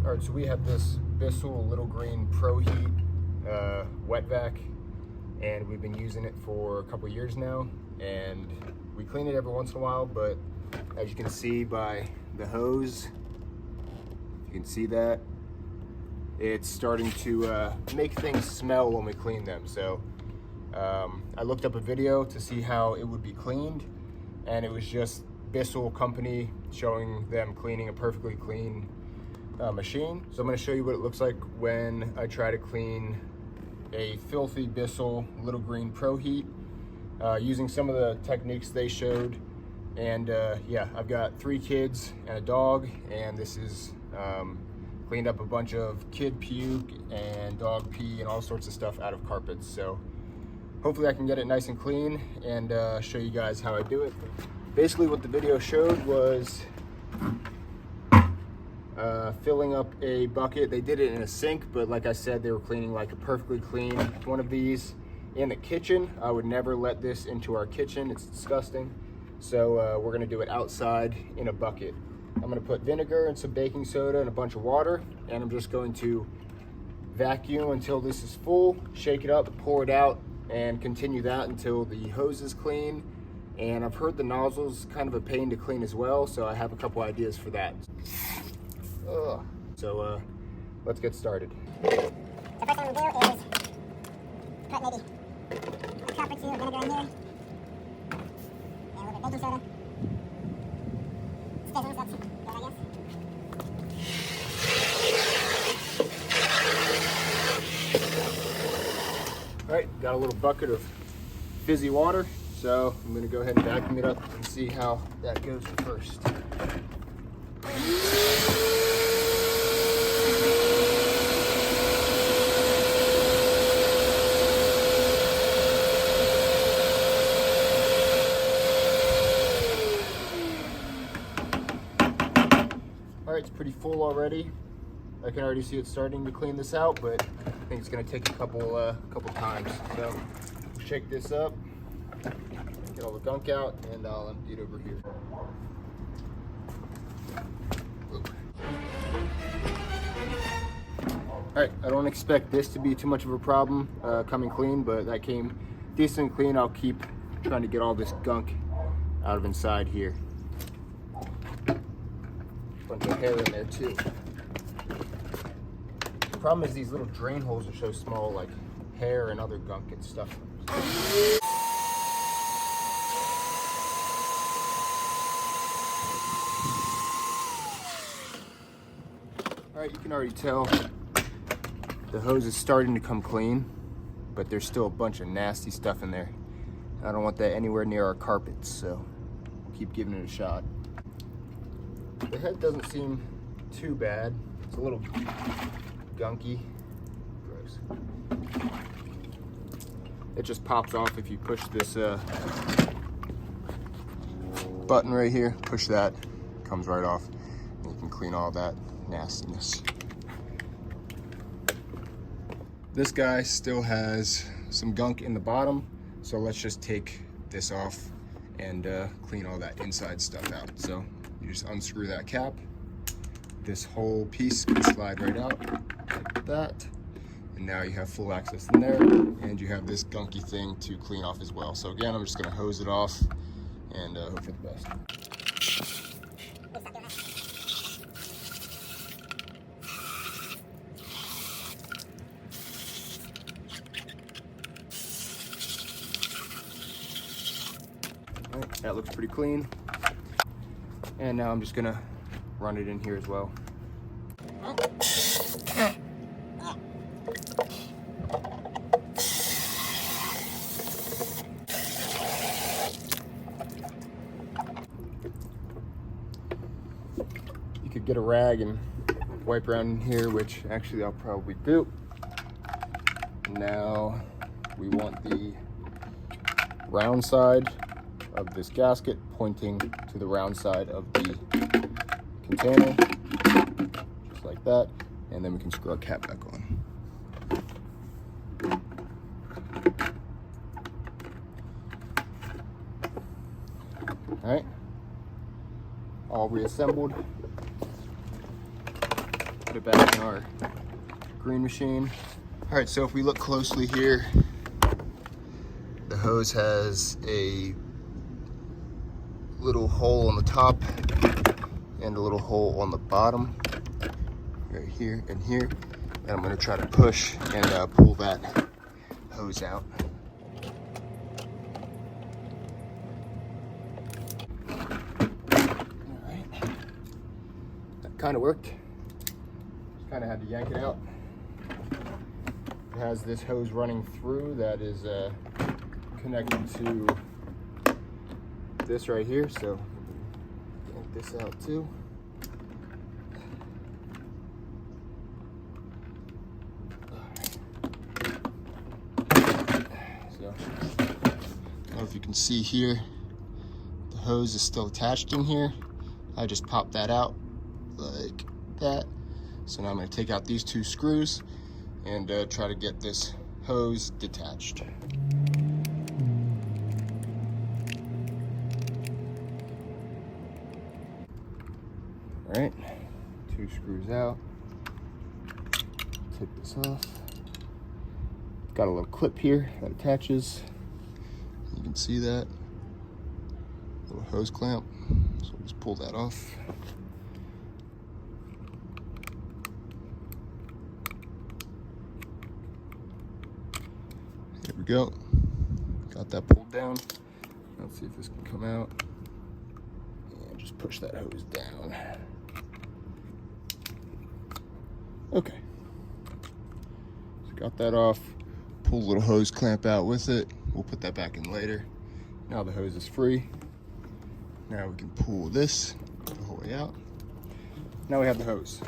All right, so we have this Bissell Little Green ProHeat wet vac, and we've been using it for a couple years now, and we clean it every once in a while, but as you can see by the hose, you can see that it's starting to make things smell when we clean them. So I looked up a video to see how it would be cleaned, and it was just Bissell company showing them cleaning a perfectly clean machine. So I'm going to show you what it looks like when I try to clean a filthy Bissell Little Green ProHeat using some of the techniques they showed. And yeah, I've got 3 kids and a dog, and this is cleaned up a bunch of kid puke and dog pee and all sorts of stuff out of carpets. So hopefully I can get it nice and clean and show you guys how I do it. Basically what the video showed was filling up a bucket. They did it in a sink, but like I said, they were cleaning like a perfectly clean one of these in the kitchen. I would never let this into our kitchen. It's disgusting. So we're gonna do it outside in a bucket. I'm gonna put vinegar and some baking soda and a bunch of water, and I'm just going to vacuum until this is full, shake it up, pour it out, and continue that until the hose is clean. And I've heard the nozzle's kind of a pain to clean as well, so I have a couple ideas for that. Ugh. So let's get started. The first thing we'll do is put maybe a cup or 2 of vinegar in here, and a little bit of baking soda. Stiffens, that's good, I guess. All right, got a little bucket of fizzy water, so I'm gonna go ahead and vacuum it up and see how that goes first. All right, it's pretty full already. I can already see it starting to clean this out, but I think it's gonna take a couple times. So shake this up, get all the gunk out, and I'll empty it over here. All right, I don't expect this to be too much of a problem coming clean, but that came decent and clean. I'll keep trying to get all this gunk out of inside here. Bunch of hair in there too. The problem is these little drain holes are so small, like hair and other gunk gets stuck. All right, you can already tell the hose is starting to come clean, but there's still a bunch of nasty stuff in there. I don't want that anywhere near our carpets, so we'll keep giving it a shot. The head doesn't seem too bad. It's a little gunky. Gross. It just pops off if you push this button right here. Push that, comes right off, and you can clean all that nastiness. This guy still has some gunk in the bottom, so let's just take this off and clean all that inside stuff out. So you just unscrew that cap. This whole piece can slide right out like that. And now you have full access in there, and you have this gunky thing to clean off as well. So again, I'm just gonna hose it off and hope for the best. All right, that looks pretty clean. And now I'm just gonna run it in here as well. You could get a rag and wipe around in here, which actually I'll probably do. Now we want the round side of this gasket pointing to the round side of the container, just like that, and then we can screw our cap back on. All right, all reassembled. put it back in our green machine. All right, so if we look closely here, the hose has a little hole on the top and a little hole on the bottom, right here and here. And I'm gonna try to push and pull that hose out. All right, that kind of worked. Just kind of had to yank it out. It has this hose running through that is connected to this right here, so yank this out too. So, I don't know if you can see here, the hose is still attached in here. I just popped that out like that. So now I'm going to take out these two screws and try to get this hose detached. All right, two screws out. Take this off. Got a little clip here that attaches. You can see that little hose clamp. So we'll just pull that off. There we go. Got that pulled down. Let's see if this can come out. And just push that hose down. Okay. So got that off. Pull the little hose clamp out with it. We'll put that back in later. Now the hose is free. Now we can pull this the whole way out. Now we have the hose.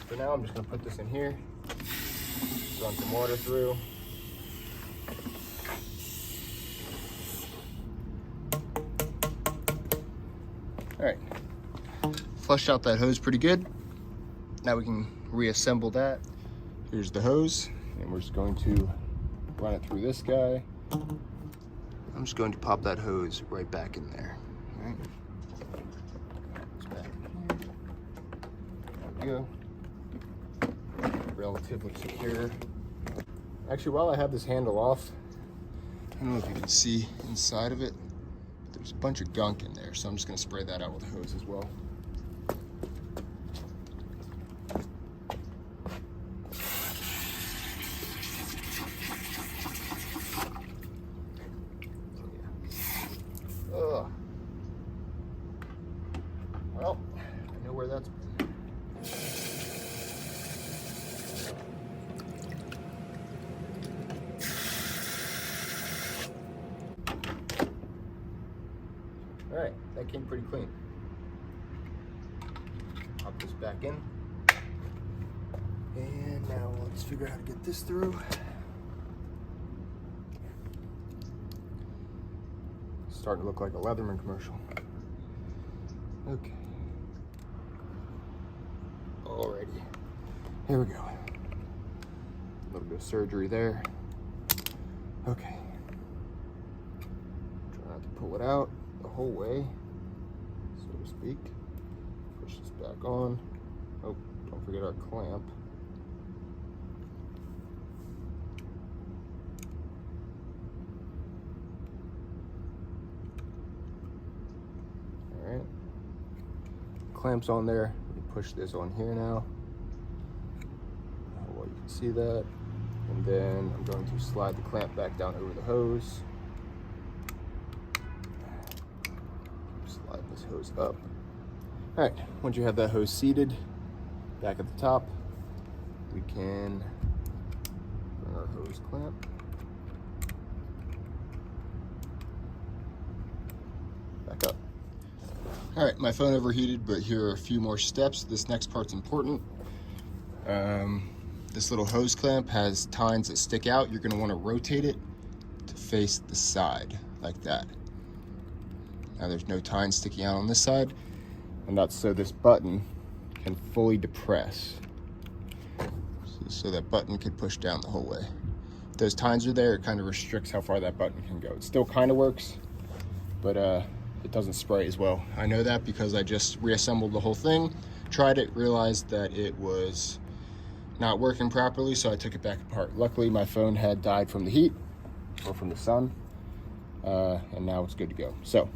For now, I'm just gonna put this in here. Run some water through. All right, flushed out that hose pretty good. Now we can reassemble that. Here's the hose, and we're just going to run it through this guy. I'm just going to pop that hose right back in there. All right. It's back in here. There we go. Relatively secure. Actually, while I have this handle off, I don't know if you can see inside of it. There's a bunch of gunk in there, so I'm just going to spray that out with a hose as well. Ugh. Well, I know where that's been. All right, that came pretty clean. Pop this back in. And now let's figure out how to get this through. Starting to look like a Leatherman commercial. Okay. Alrighty. Here we go. A little bit of surgery there. Okay. Try not to pull it out the whole way, so to speak. Push this back on. Oh, don't forget our clamp. All right. Clamps on there. We push this on here now. Well, you can see that. And then I'm going to slide the clamp back down over the hose. Slide this hose up. All right, once you have that hose seated back at the top, we can bring our hose clamp back up. All right, my phone overheated, but here are a few more steps. This next part's important. This little hose clamp has tines that stick out. You're gonna wanna rotate it to face the side, like that. Now there's no tines sticking out on this side, and that's so this button can fully depress. So that button can push down the whole way. If those tines are there, it kind of restricts how far that button can go. It still kind of works, but it doesn't spray as well. I know that because I just reassembled the whole thing tried it, realized that it was not working properly, so I took it back apart. Luckily, my phone had died from the heat or from the sun, and now it's good to go. So,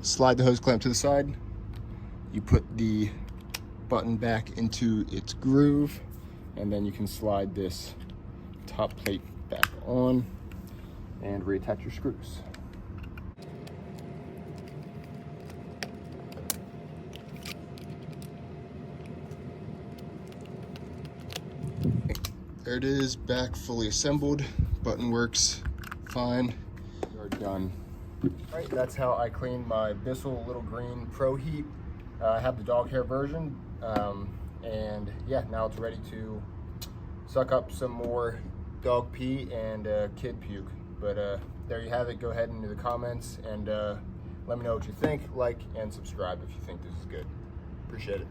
slide the hose clamp to the side. You put the button back into its groove, and then you can slide this top plate back on and reattach your screws. There it is, back fully assembled. Button works fine. We're done. All right, that's how I cleaned my Bissell Little Green ProHeat. I have the dog hair version, and yeah, now it's ready to suck up some more dog pee and kid puke. But there you have it. Go ahead into the comments and let me know what you think. Like and subscribe if you think this is good. Appreciate it.